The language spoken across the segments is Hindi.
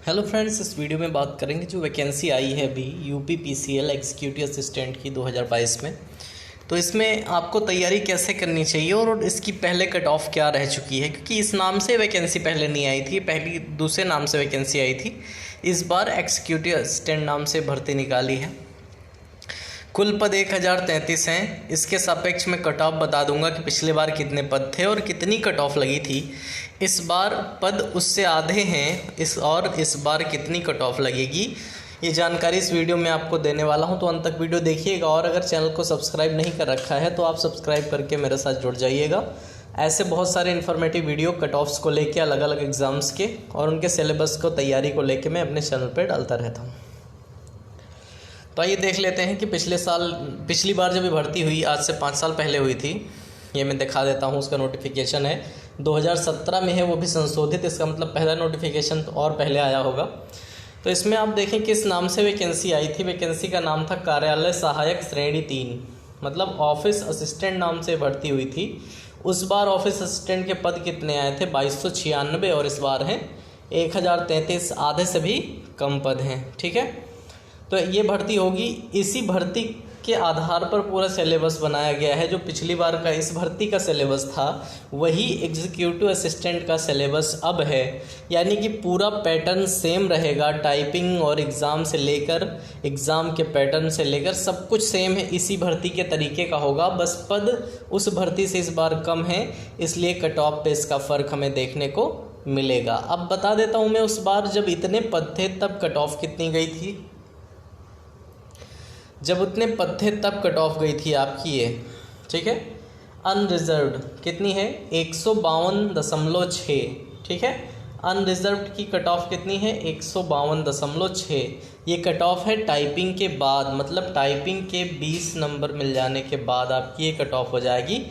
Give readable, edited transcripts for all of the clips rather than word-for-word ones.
हेलो फ्रेंड्स, इस वीडियो में बात करेंगे जो वैकेंसी आई है अभी यूपी पीसीएल एग्जीक्यूटिव असिस्टेंट की 2022 में। तो इसमें आपको तैयारी कैसे करनी चाहिए और इसकी पहले कट ऑफ क्या रह चुकी है, क्योंकि इस नाम से वैकेंसी पहले नहीं आई थी, पहली दूसरे नाम से वैकेंसी आई थी। इस बार एग्जीक्यूटिव असिस्टेंट नाम से भर्ती निकाली है। कुल पद 1033 हैं। इसके सापेक्ष में कट ऑफ बता दूंगा कि पिछले बार कितने पद थे और कितनी कट ऑफ लगी थी। इस बार पद उससे आधे हैं इस बार कितनी कट ऑफ लगेगी, ये जानकारी इस वीडियो में आपको देने वाला हूं। तो अंत तक वीडियो देखिएगा और अगर चैनल को सब्सक्राइब नहीं कर रखा है तो आप सब्सक्राइब करके मेरे साथ जुड़ जाइएगा। ऐसे बहुत सारे इन्फॉर्मेटिव वीडियो कट ऑफ्स को लेके, अलग अलग एग्ज़ाम्स के और उनके सिलेबस को तैयारी को लेके मैं अपने चैनल पर डालता रहता हूँ। तो आइए देख लेते हैं कि पिछली बार जब ये भर्ती हुई, आज से 5 साल पहले हुई थी। ये मैं दिखा देता हूँ, उसका नोटिफिकेशन है 2017 में है, वो भी संशोधित। इसका मतलब पहला नोटिफिकेशन तो और पहले आया होगा। तो इसमें आप देखें किस नाम से वैकेंसी आई थी। वैकेंसी का नाम था कार्यालय सहायक श्रेणी 3, मतलब ऑफिस असिस्टेंट नाम से भर्ती हुई थी। उस बार ऑफिस असिस्टेंट के पद कितने आए थे? 2296, और इस बार हैं 1033, आधे से भी कम पद हैं। ठीक है, तो ये भर्ती होगी। इसी भर्ती के आधार पर पूरा सिलेबस बनाया गया है। जो पिछली बार का इस भर्ती का सिलेबस था वही एग्जीक्यूटिव असिस्टेंट का सिलेबस अब है, यानी कि पूरा पैटर्न सेम रहेगा। टाइपिंग और एग्ज़ाम से लेकर, एग्ज़ाम के पैटर्न से लेकर सब कुछ सेम है, इसी भर्ती के तरीके का होगा। बस पद उस भर्ती से इस बार कम है, इसलिए कट ऑफ पे इसका फ़र्क हमें देखने को मिलेगा। अब बता देता हूँ मैं, उस बार जब इतने पद थे तब कट ऑफ कितनी गई थी। जब उतने पद थे तब कट ऑफ गई थी आपकी ये, ठीक है, अनरिजर्व्ड कितनी है? 152.6। ठीक है, अनरिजर्व्ड की कट ऑफ कितनी है? 152.6। ये कट ऑफ है टाइपिंग के बाद, मतलब टाइपिंग के 20 नंबर मिल जाने के बाद आपकी ये कट ऑफ हो जाएगी।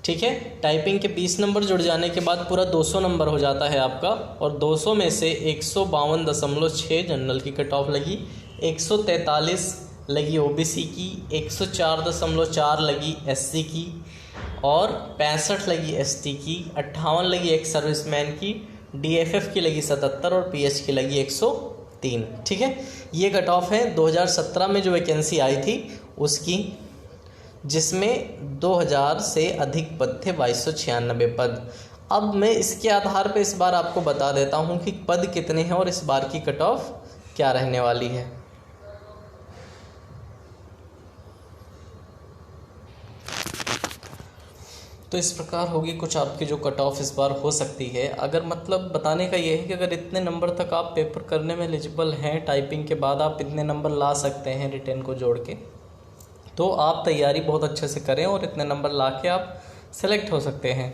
ठीक है, टाइपिंग के 20 नंबर जुड़ जाने के बाद पूरा 200 नंबर हो जाता है आपका, और 200 में से 152.6 जनरल की कट ऑफ लगी, 143 लगी ओबीसी की, 104.4 लगी एससी की, और 65 लगी एसटी की, 58 लगी एक्स सर्विसमैन की, डीएफएफ की लगी 77 और पीएच की लगी 103। ठीक है, ये कट ऑफ है 2017 में जो वैकेंसी आई थी उसकी, जिसमें 2000 से अधिक पद थे, 2296 पद। अब मैं इसके आधार पर इस बार आपको बता देता हूँ कि पद कितने हैं और इस बार की कट ऑफ क्या रहने वाली है। तो इस प्रकार होगी कुछ आपकी जो कट ऑफ इस बार हो सकती है। अगर मतलब बताने का ये है कि अगर इतने नंबर तक आप पेपर करने में एलिजिबल हैं, टाइपिंग के बाद आप इतने नंबर ला सकते हैं रिटेन को जोड़ के, तो आप तैयारी बहुत अच्छे से करें और इतने नंबर ला के आप सेलेक्ट हो सकते हैं।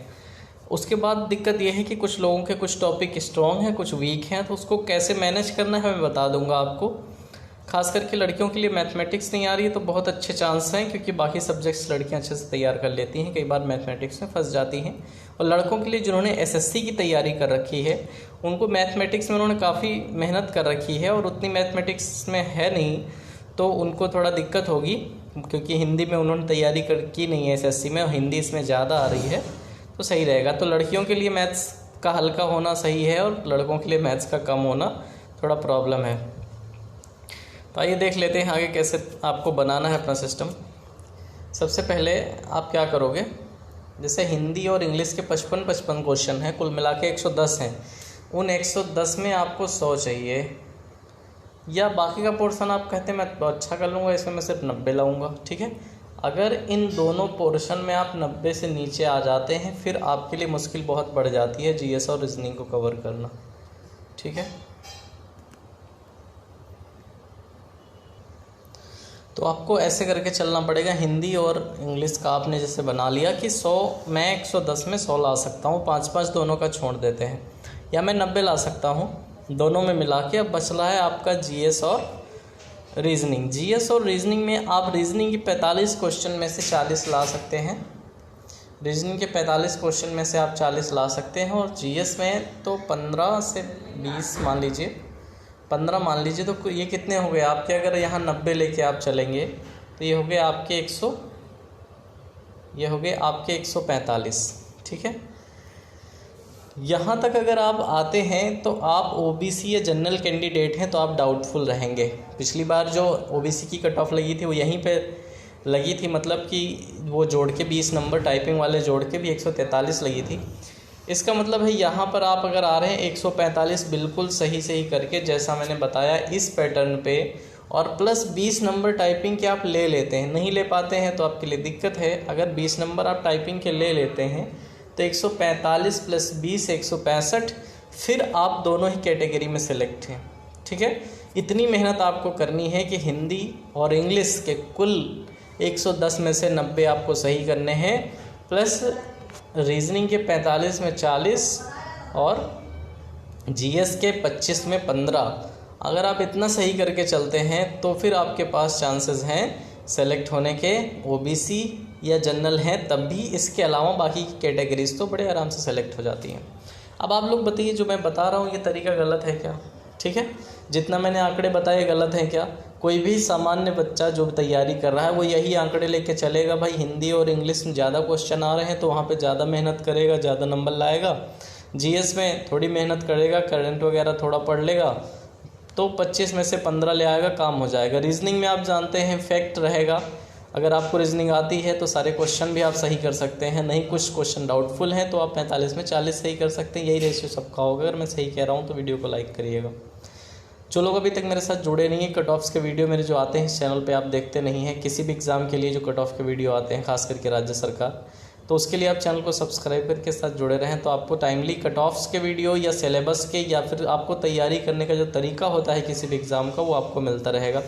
उसके बाद दिक्कत यह है कि कुछ लोगों के कुछ टॉपिक स्ट्रॉन्ग हैं, कुछ वीक हैं, तो उसको कैसे मैनेज करना है मैं बता दूंगा आपको। खास करके लड़कियों के लिए मैथमेटिक्स नहीं आ रही है तो बहुत अच्छे चांस हैं, क्योंकि बाकी सब्जेक्ट्स लड़कियां अच्छे से तैयार कर लेती हैं, कई बार मैथमेटिक्स में फंस जाती हैं। और लड़कों के लिए जिन्होंने एसएससी की तैयारी कर रखी है उनको मैथमेटिक्स में उन्होंने काफ़ी मेहनत कर रखी है और उतनी मैथमेटिक्स में है नहीं, तो उनको थोड़ा दिक्कत होगी, क्योंकि हिंदी में उन्होंने तैयारी की नहीं है एसएससी में, और हिंदी इसमें ज़्यादा आ रही है, तो सही रहेगा। तो लड़कियों के लिए मैथ्स का हल्का होना सही है और लड़कों के लिए मैथ्स का कम होना थोड़ा प्रॉब्लम है। तो आइए देख लेते हैं आगे कैसे आपको बनाना है अपना सिस्टम। सबसे पहले आप क्या करोगे, जैसे हिंदी और इंग्लिश के 55 क्वेश्चन हैं, कुल मिला के 110 हैं। उन 110 में आपको 100 चाहिए, या बाकी का पोर्शन आप कहते हैं मैं तो अच्छा कर लूँगा, इसमें मैं सिर्फ 90 लाऊंगा। ठीक है, अगर इन दोनों पोर्शन में आप 90 से नीचे आ जाते हैं फिर आपके लिए मुश्किल बहुत बढ़ जाती है जीएस और रीजनिंग को कवर करना। ठीक है, तो आपको ऐसे करके चलना पड़ेगा। हिंदी और इंग्लिश का आपने जैसे बना लिया कि 100 मैं 110 में 100 ला सकता हूँ, 5-5 दोनों का छोड़ देते हैं, या मैं 90 ला सकता हूँ, दोनों में मिला के। अब बच रहा है आपका जीएस और रीजनिंग। जीएस और रीजनिंग में आप रीजनिंग की 45 क्वेश्चन में से 40 ला सकते हैं, रीजनिंग के 45 क्वेश्चन में से आप 40 ला सकते हैं, और जीएस में तो 15 से 20 मान लीजिए, 15 मान लीजिए, तो ये कितने हो गए आपके? अगर यहाँ 90 लेके आप चलेंगे तो ये हो गए आपके 145। ठीक है, यहाँ तक अगर आप आते हैं तो आप ओबीसी या जनरल कैंडिडेट हैं तो आप डाउटफुल रहेंगे। पिछली बार जो ओबीसी की कट ऑफ लगी थी वो यहीं पे लगी थी, मतलब कि वो जोड़ के 20 नंबर टाइपिंग वाले जोड़ के भी 143 लगी थी। इसका मतलब है यहाँ पर आप अगर आ रहे हैं 145 बिल्कुल सही करके, जैसा मैंने बताया इस पैटर्न पे, और प्लस 20 नंबर टाइपिंग के आप ले लेते हैं। नहीं ले पाते हैं तो आपके लिए दिक्कत है। अगर 20 नंबर आप टाइपिंग के ले लेते हैं तो 145 प्लस 20 165, फिर आप दोनों ही कैटेगरी में सेलेक्ट हैं। ठीक है, इतनी मेहनत आपको करनी है कि हिंदी और इंग्लिश के कुल 110 में से 90 आपको सही करने हैं, प्लस रीजनिंग के 45 में 40 और जीएस के 25 में 15। अगर आप इतना सही करके चलते हैं तो फिर आपके पास चांसेस हैं सेलेक्ट होने के। ओबीसी या जनरल हैं तब भी, इसके अलावा बाकी की कैटेगरीज तो बड़े आराम से सेलेक्ट हो जाती हैं। अब आप लोग बताइए, जो मैं बता रहा हूँ ये तरीका गलत है क्या? ठीक है, जितना मैंने आंकड़े बताए गलत हैं क्या? कोई भी सामान्य बच्चा जो तैयारी कर रहा है वो यही आंकड़े लेके चलेगा, भाई हिंदी और इंग्लिश में ज़्यादा क्वेश्चन आ रहे हैं तो वहाँ पे ज़्यादा मेहनत करेगा, ज़्यादा नंबर लाएगा। जीएस में थोड़ी मेहनत करेगा, करंट वगैरह थोड़ा पढ़ लेगा तो 25 में से 15 ले आएगा, काम हो जाएगा। रीजनिंग में आप जानते हैं फैक्ट रहेगा, अगर आपको रीजनिंग आती है तो सारे क्वेश्चन भी आप सही कर सकते हैं। नहीं, कुछ क्वेश्चन डाउटफुल हैं तो आप 45 में 40 सही कर सकते हैं। यही रेशियो सबका होगा। अगर मैं सही कह रहा हूँ तो वीडियो को लाइक करिएगा। जो लोग अभी तक मेरे साथ जुड़े नहीं हैं, कट ऑफ्स के वीडियो मेरे जो आते हैं इस चैनल पे आप देखते नहीं हैं, किसी भी एग्ज़ाम के लिए जो कट ऑफ के वीडियो आते हैं खास करके राज्य सरकार, तो उसके लिए आप चैनल को सब्सक्राइब करके साथ जुड़े रहें तो आपको टाइमली कट ऑफ्स के वीडियो या सिलेबस के या फिर आपको तैयारी करने का जो तरीका होता है किसी भी एग्ज़ाम का, वो आपको मिलता रहेगा।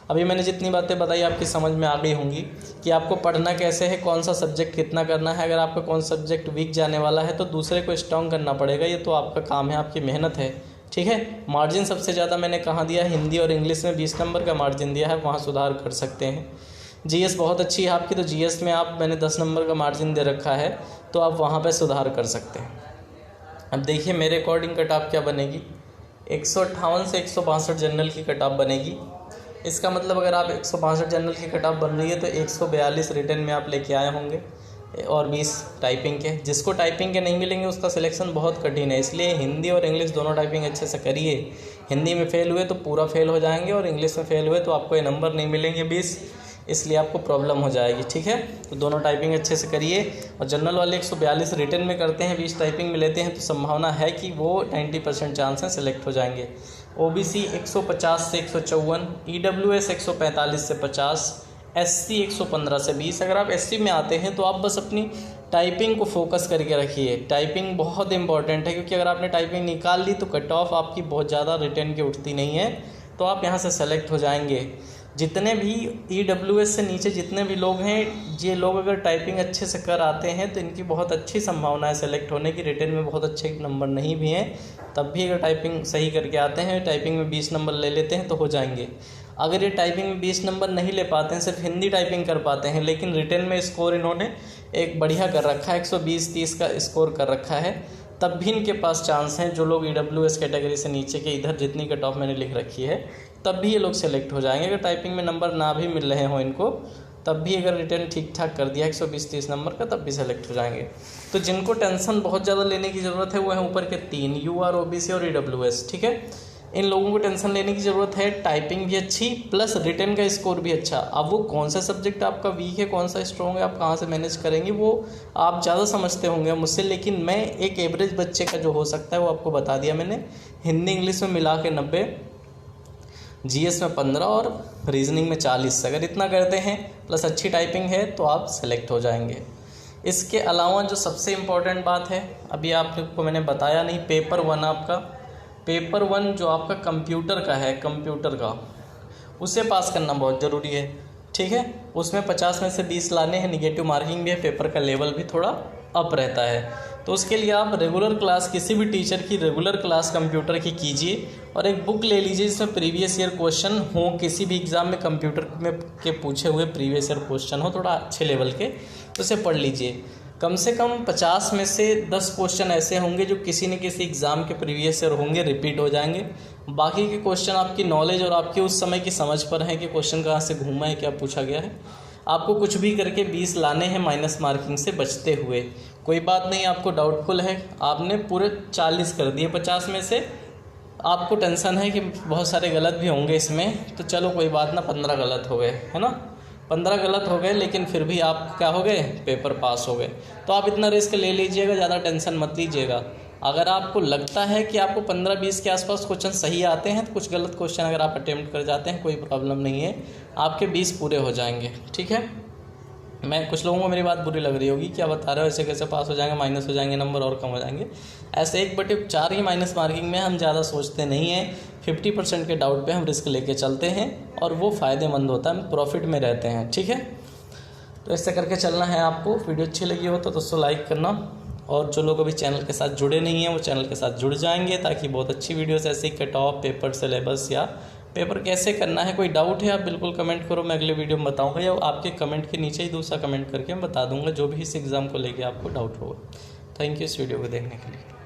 अभी मैंने जितनी बातें बताई आपकी समझ में आ गई होंगी कि आपको पढ़ना कैसे है, कौन सा सब्जेक्ट कितना करना है। अगर आपका कौन सब्जेक्ट वीक जाने वाला है तो दूसरे को स्ट्रॉन्ग करना पड़ेगा, ये तो आपका काम है, आपकी मेहनत है। ठीक है, मार्जिन सबसे ज़्यादा मैंने कहाँ दिया है? हिंदी और इंग्लिश में 20 नंबर का मार्जिन दिया है, वहाँ सुधार कर सकते हैं। जीएस बहुत अच्छी है आपकी, तो जीएस में आप मैंने 10 नंबर का मार्जिन दे रखा है तो आप वहाँ पे सुधार कर सकते हैं। अब देखिए मेरे अकॉर्डिंग कट ऑफ क्या बनेगी, 158 से 162 जनरल की कट ऑफ बनेगी। इसका मतलब अगर आप 162 जनरल की कट ऑफ बन रही है तो 142 रिटर्न में आप लेके आए होंगे और 20 टाइपिंग के। जिसको टाइपिंग के नहीं मिलेंगे उसका सिलेक्शन बहुत कठिन है, इसलिए हिंदी और इंग्लिश दोनों टाइपिंग अच्छे से करिए। हिंदी में फेल हुए तो पूरा फेल हो जाएंगे और इंग्लिश में फेल हुए तो आपको ये नंबर नहीं मिलेंगे 20, इसलिए आपको प्रॉब्लम हो जाएगी। ठीक है, तो दोनों टाइपिंग अच्छे से करिए। और जनरल वाले 142 रिटर्न में करते हैं, 20 टाइपिंग में लेते हैं तो संभावना है कि वो 90% चांस है सेलेक्ट हो जाएंगे। ओबीसी 150 से 154, ईडब्ल्यूएस 145 से 50, एससी 115 से 20। अगर आप एससी में आते हैं तो आप बस अपनी टाइपिंग को फोकस करके रखिए। टाइपिंग बहुत इंपॉर्टेंट है, क्योंकि अगर आपने टाइपिंग निकाल ली तो कट ऑफ आपकी बहुत ज़्यादा रिटर्न की उठती नहीं है, तो आप यहाँ से सेलेक्ट हो जाएंगे। जितने भी ईडब्ल्यूएस से नीचे जितने भी लोग हैं, ये लोग अगर टाइपिंग अच्छे से कर आते हैं तो इनकी बहुत अच्छी संभावना है सेलेक्ट होने की। रिटर्न में बहुत अच्छे नंबर नहीं भी हैं तब भी अगर टाइपिंग सही करके आते हैं, टाइपिंग में 20 नंबर ले लेते हैं तो हो जाएंगे। अगर ये टाइपिंग में 20 नंबर नहीं ले पाते हैं, सिर्फ हिंदी टाइपिंग कर पाते हैं, लेकिन रिटर्न में स्कोर इन्होंने एक बढ़िया कर रखा है, 120-30 का स्कोर कर रखा है, तब भी इनके पास चांस हैं। जो लोग ईडब्ल्यूएस कैटेगरी से नीचे के इधर जितनी कट ऑफ मैंने लिख रखी है तब भी ये लोग सेलेक्ट हो जाएंगे। अगर टाइपिंग में नंबर ना भी मिल रहे हों इनको, तब भी अगर रिटर्न ठीक ठाक कर दिया 120-30 नंबर का, तब भी सेलेक्ट हो जाएंगे। तो जिनको टेंशन बहुत ज़्यादा लेने की ज़रूरत है वो है ऊपर के 3, यूआर, ओबीसी और ईडब्ल्यूएस। ठीक है, इन लोगों को टेंशन लेने की ज़रूरत है। टाइपिंग भी अच्छी प्लस रिटर्न का स्कोर भी अच्छा। अब वो कौन सा सब्जेक्ट आपका वीक है, कौन सा स्ट्रॉन्ग है, आप कहाँ से मैनेज करेंगे वो आप ज़्यादा समझते होंगे मुझसे, लेकिन मैं एक एवरेज बच्चे का जो हो सकता है वो आपको बता दिया मैंने। हिंदी इंग्लिश में मिला के 90, जीएस में 15 और रीजनिंग में 40। अगर इतना करते हैं प्लस अच्छी टाइपिंग है तो आप सेलेक्ट हो जाएंगे। इसके अलावा जो सबसे इम्पोर्टेंट बात है, अभी आपको मैंने बताया नहीं, पेपर 1 आपका, पेपर 1 जो आपका कंप्यूटर का है, कंप्यूटर का, उसे पास करना बहुत ज़रूरी है। ठीक है, उसमें 50 में से 20 लाने हैं, निगेटिव मार्किंग भी है, पेपर का लेवल भी थोड़ा अप रहता है। तो उसके लिए आप रेगुलर क्लास, किसी भी टीचर की रेगुलर क्लास कंप्यूटर की कीजिए और एक बुक ले लीजिए जिसमें प्रीवियस ईयर क्वेश्चन हो, किसी भी एग्ज़ाम में कंप्यूटर में के पूछे हुए प्रीवियस ईयर क्वेश्चन हो थोड़ा अच्छे लेवल के, तो उसे पढ़ लीजिए। कम से कम 50 में से 10 क्वेश्चन ऐसे होंगे जो किसी न किसी एग्ज़ाम के प्रीवियस ईयर होंगे, रिपीट हो जाएंगे। बाकी के क्वेश्चन आपकी नॉलेज और आपकी उस समय की समझ पर है कि क्वेश्चन कहाँ से घूमा है, क्या पूछा गया है। आपको कुछ भी करके 20 लाने हैं माइनस मार्किंग से बचते हुए। कोई बात नहीं, आपको डाउटफुल है, आपने पूरे 40 कर दिए 50 में से, आपको टेंशन है कि बहुत सारे गलत भी होंगे इसमें, तो चलो कोई बात ना, 15 गलत हो गए, है ना, 15 गलत हो गए, लेकिन फिर भी आप क्या हो गए, पेपर पास हो गए। तो आप इतना रिस्क ले लीजिएगा, ज़्यादा टेंशन मत लीजिएगा। अगर आपको लगता है कि आपको 15-20 के आसपास क्वेश्चन सही आते हैं, तो कुछ गलत क्वेश्चन अगर आप अटेम्प्ट कर जाते हैं, कोई प्रॉब्लम नहीं है, आपके 20 पूरे हो जाएंगे, ठीक है। मैं कुछ लोगों को मेरी बात बुरी लग रही होगी, क्या बता रहे हो, ऐसे कैसे पास हो जाएंगे, माइनस हो जाएंगे नंबर और कम हो जाएंगे। ऐसे 1/4 ही माइनस मार्किंग में हम ज़्यादा सोचते नहीं हैं, 50% के डाउट पे हम रिस्क लेके चलते हैं और वो फ़ायदेमंद होता है, हम प्रॉफिट में रहते हैं, ठीक है। तो ऐसे करके चलना है आपको। वीडियो अच्छी लगी हो तो दोस्तों लाइक करना, और जो लोग अभी चैनल के साथ जुड़े नहीं हैं वो चैनल के साथ जुड़ जाएंगे, ताकि बहुत अच्छी वीडियोस ऐसे कट ऑफ पेपर सिलेबस या पेपर कैसे करना है, कोई डाउट है आप बिल्कुल कमेंट करो, मैं अगले वीडियो में बताऊंगा, या आपके कमेंट के नीचे ही दूसरा कमेंट करके मैं बता दूंगा जो भी इस एग्ज़ाम को लेके आपको डाउट होगा। थैंक यू इस वीडियो को देखने के लिए।